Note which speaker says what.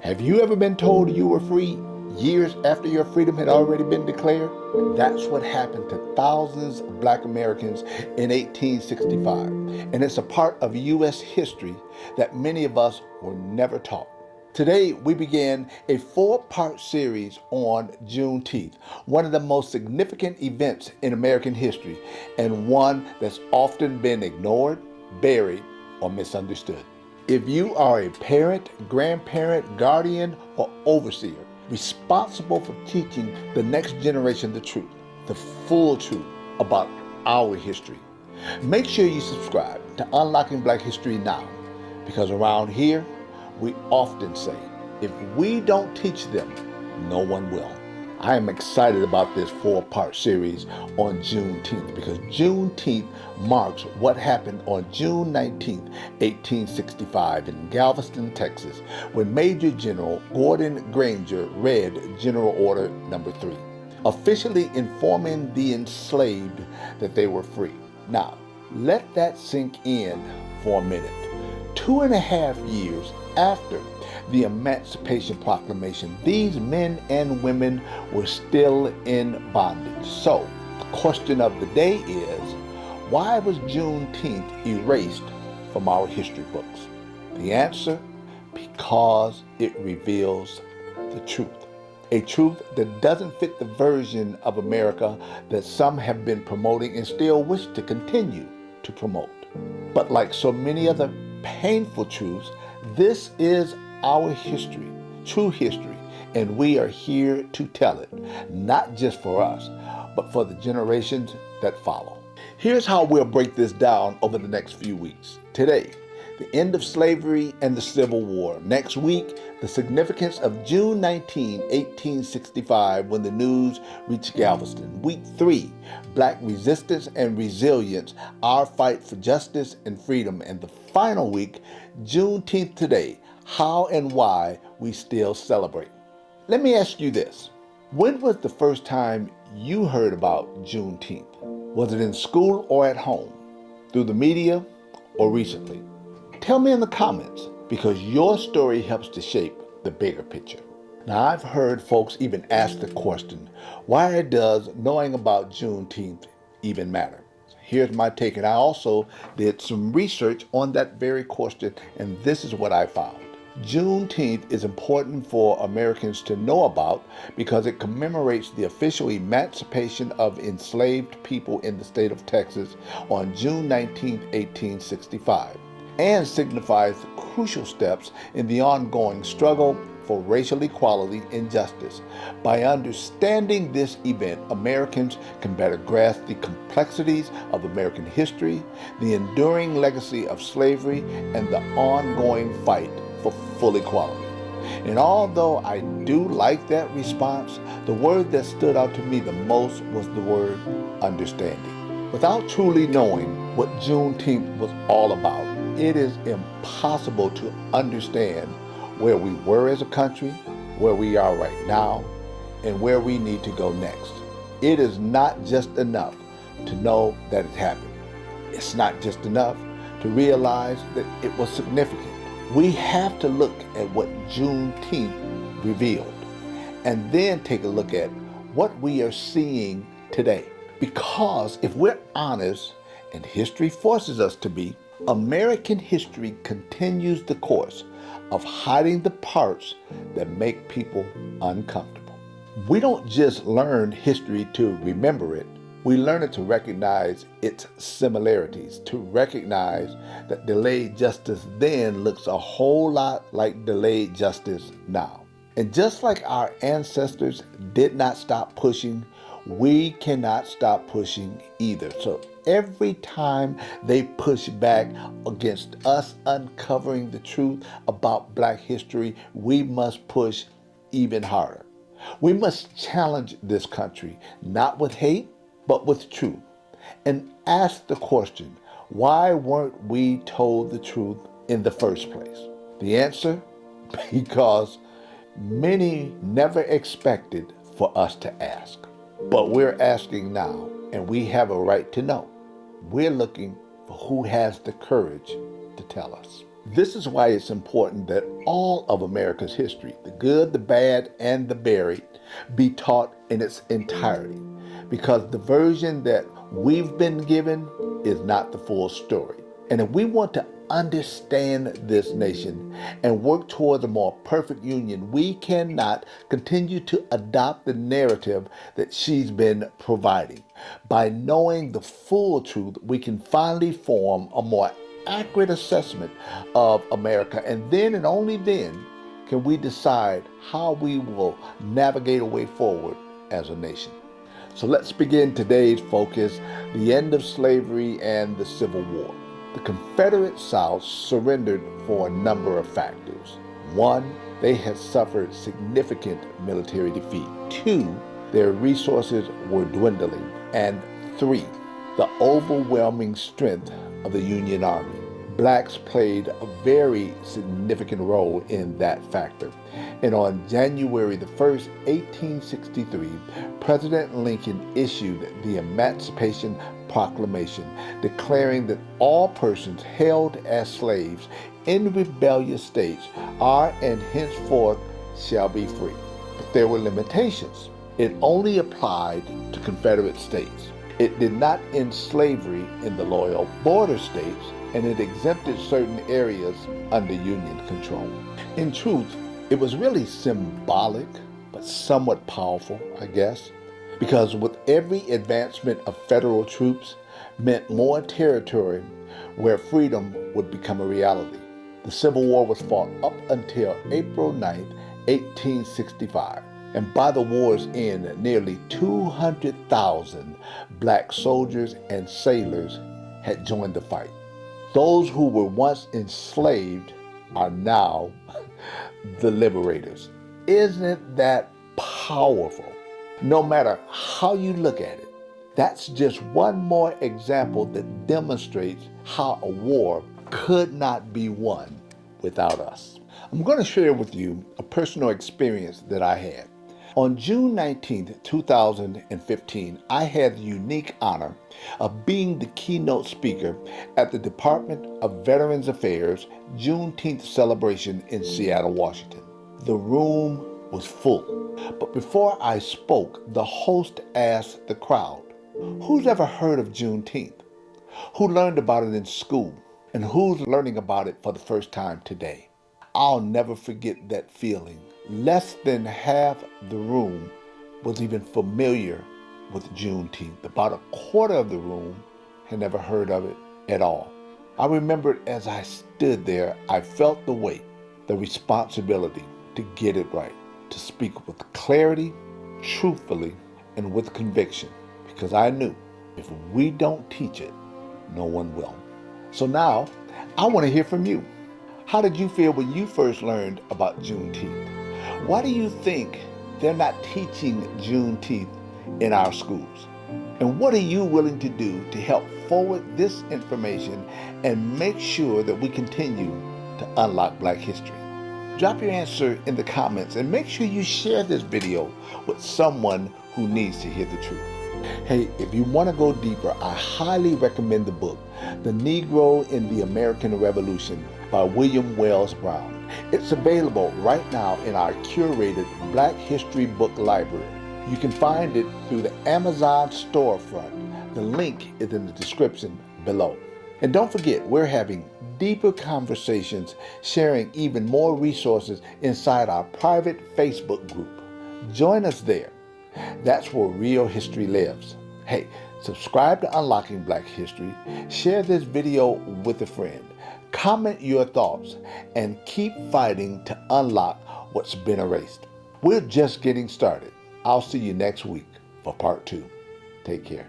Speaker 1: Have you ever been told you were free years after your freedom had already been declared? That's what happened to thousands of Black Americans in 1865, and it's a part of U.S. history that many of us were never taught. Today, we begin a four-part series on Juneteenth, one of the most significant events in American history, and one that's often been ignored, buried, or misunderstood. If you are a parent, grandparent, guardian, or overseer responsible for teaching the next generation the truth, the full truth about our history, make sure you subscribe to Unlocking Black History Now, because around here, we often say, if we don't teach them, no one will. I am excited about this four-part series on Juneteenth because Juneteenth marks what happened on June 19, 1865 in Galveston, Texas, when Major General Gordon Granger read General Order Number 3, officially informing the enslaved that they were free. Now, let that sink in for a minute. 2.5 years after the Emancipation Proclamation, these men and women were still in bondage. So, the question of the day is, why was Juneteenth erased from our history books? The answer, because it reveals the truth. A truth that doesn't fit the version of America that some have been promoting and still wish to continue to promote. But like so many other painful truths, this is our history, true history, and we are here to tell it, not just for us, but for the generations that follow. Here's how we'll break this down over the next few weeks. Today, the end of slavery and the Civil War. Next week, the significance of June 19, 1865, when the news reached Galveston. Week 3, Black resistance and resilience, our fight for justice and freedom. And the final week, Juneteenth today, how and why we still celebrate. Let me ask you this. When was the first time you heard about Juneteenth? Was it in school or at home? Through the media or recently? Tell me in the comments, because your story helps to shape the bigger picture. Now, I've heard folks even ask the question, why does knowing about Juneteenth even matter? Here's my take, and I also did some research on that very question, and this is what I found. Juneteenth is important for Americans to know about because it commemorates the official emancipation of enslaved people in the state of Texas on June 19, 1865, and signifies the crucial steps in the ongoing struggle for racial equality and justice. By understanding this event, Americans can better grasp the complexities of American history, the enduring legacy of slavery, and the ongoing fight for full equality. And although I do like that response, the word that stood out to me the most was the word understanding. Without truly knowing what Juneteenth was all about, it is impossible to understand where we were as a country, where we are right now, and where we need to go next. It is not just enough to know that it happened. It's not just enough to realize that it was significant. We have to look at what Juneteenth revealed, and then take a look at what we are seeing today. Because if we're honest, and history forces us to be, American history continues the course of hiding the parts that make people uncomfortable. We don't just learn history to remember it. We learn it to recognize its similarities, to recognize that delayed justice then looks a whole lot like delayed justice now. And just like our ancestors did not stop pushing, we cannot stop pushing either. So every time they push back against us uncovering the truth about Black history, we must push even harder. We must challenge this country, not with hate, but with truth, and ask the question, why weren't we told the truth in the first place? The answer, because many never expected for us to ask. But we're asking now, and we have a right to know. We're looking for who has the courage to tell us. This is why it's important that all of America's history, the good, the bad, and the buried, be taught in its entirety, because the version that we've been given is not the full story. And if we want to understand this nation and work towards a more perfect union, we cannot continue to adopt the narrative that she's been providing. By knowing the full truth, we can finally form a more accurate assessment of America, and then and only then can we decide how we will navigate a way forward as a nation. So let's begin today's focus: the end of slavery and the Civil War. The Confederate South surrendered for a number of factors. 1, they had suffered significant military defeat. 2, their resources were dwindling. And 3, the overwhelming strength of the Union Army. Blacks played a very significant role in that factor. And on January the 1st, 1863, President Lincoln issued the Emancipation Proclamation, declaring that all persons held as slaves in rebellious states are and henceforth shall be free. But there were limitations. It only applied to Confederate states. It did not end slavery in the loyal border states, and it exempted certain areas under Union control. In truth, it was really symbolic, but somewhat powerful, I guess, because with every advancement of federal troops meant more territory where freedom would become a reality. The Civil War was fought up until April 9th, 1865. And by the war's end, nearly 200,000 black soldiers and sailors had joined the fight. Those who were once enslaved are now the liberators. Isn't that powerful? No matter how you look at it, that's just one more example that demonstrates how a war could not be won without us. I'm going to share with you a personal experience that I had. On June 19th, 2015, I had the unique honor of being the keynote speaker at the Department of Veterans Affairs Juneteenth celebration in Seattle, Washington. The room was full, but before I spoke, the host asked the crowd, "Who's ever heard of Juneteenth? Who learned about it in school? And who's learning about it for the first time today?" I'll never forget that feeling. Less than half the room was even familiar with Juneteenth. About a quarter of the room had never heard of it at all. I remembered as I stood there, I felt the weight, the responsibility to get it right, to speak with clarity, truthfully, and with conviction, because I knew if we don't teach it, no one will. So now, I want to hear from you. How did you feel when you first learned about Juneteenth? Why do you think they're not teaching Juneteenth in our schools? And what are you willing to do to help forward this information and make sure that we continue to unlock Black history? Drop your answer in the comments and make sure you share this video with someone who needs to hear the truth. Hey, if you want to go deeper, I highly recommend the book, The Negro in the American Revolution by William Wells Brown. It's available right now in our curated Black History book library. You can find it through the Amazon storefront. The link is in the description below. And don't forget, we're having deeper conversations, sharing even more resources inside our private Facebook group. Join us there. That's where real history lives. Hey, subscribe to Unlocking Black History, share this video with a friend, comment your thoughts, and keep fighting to unlock what's been erased. We're just getting started. I'll see you next week for part 2. Take care.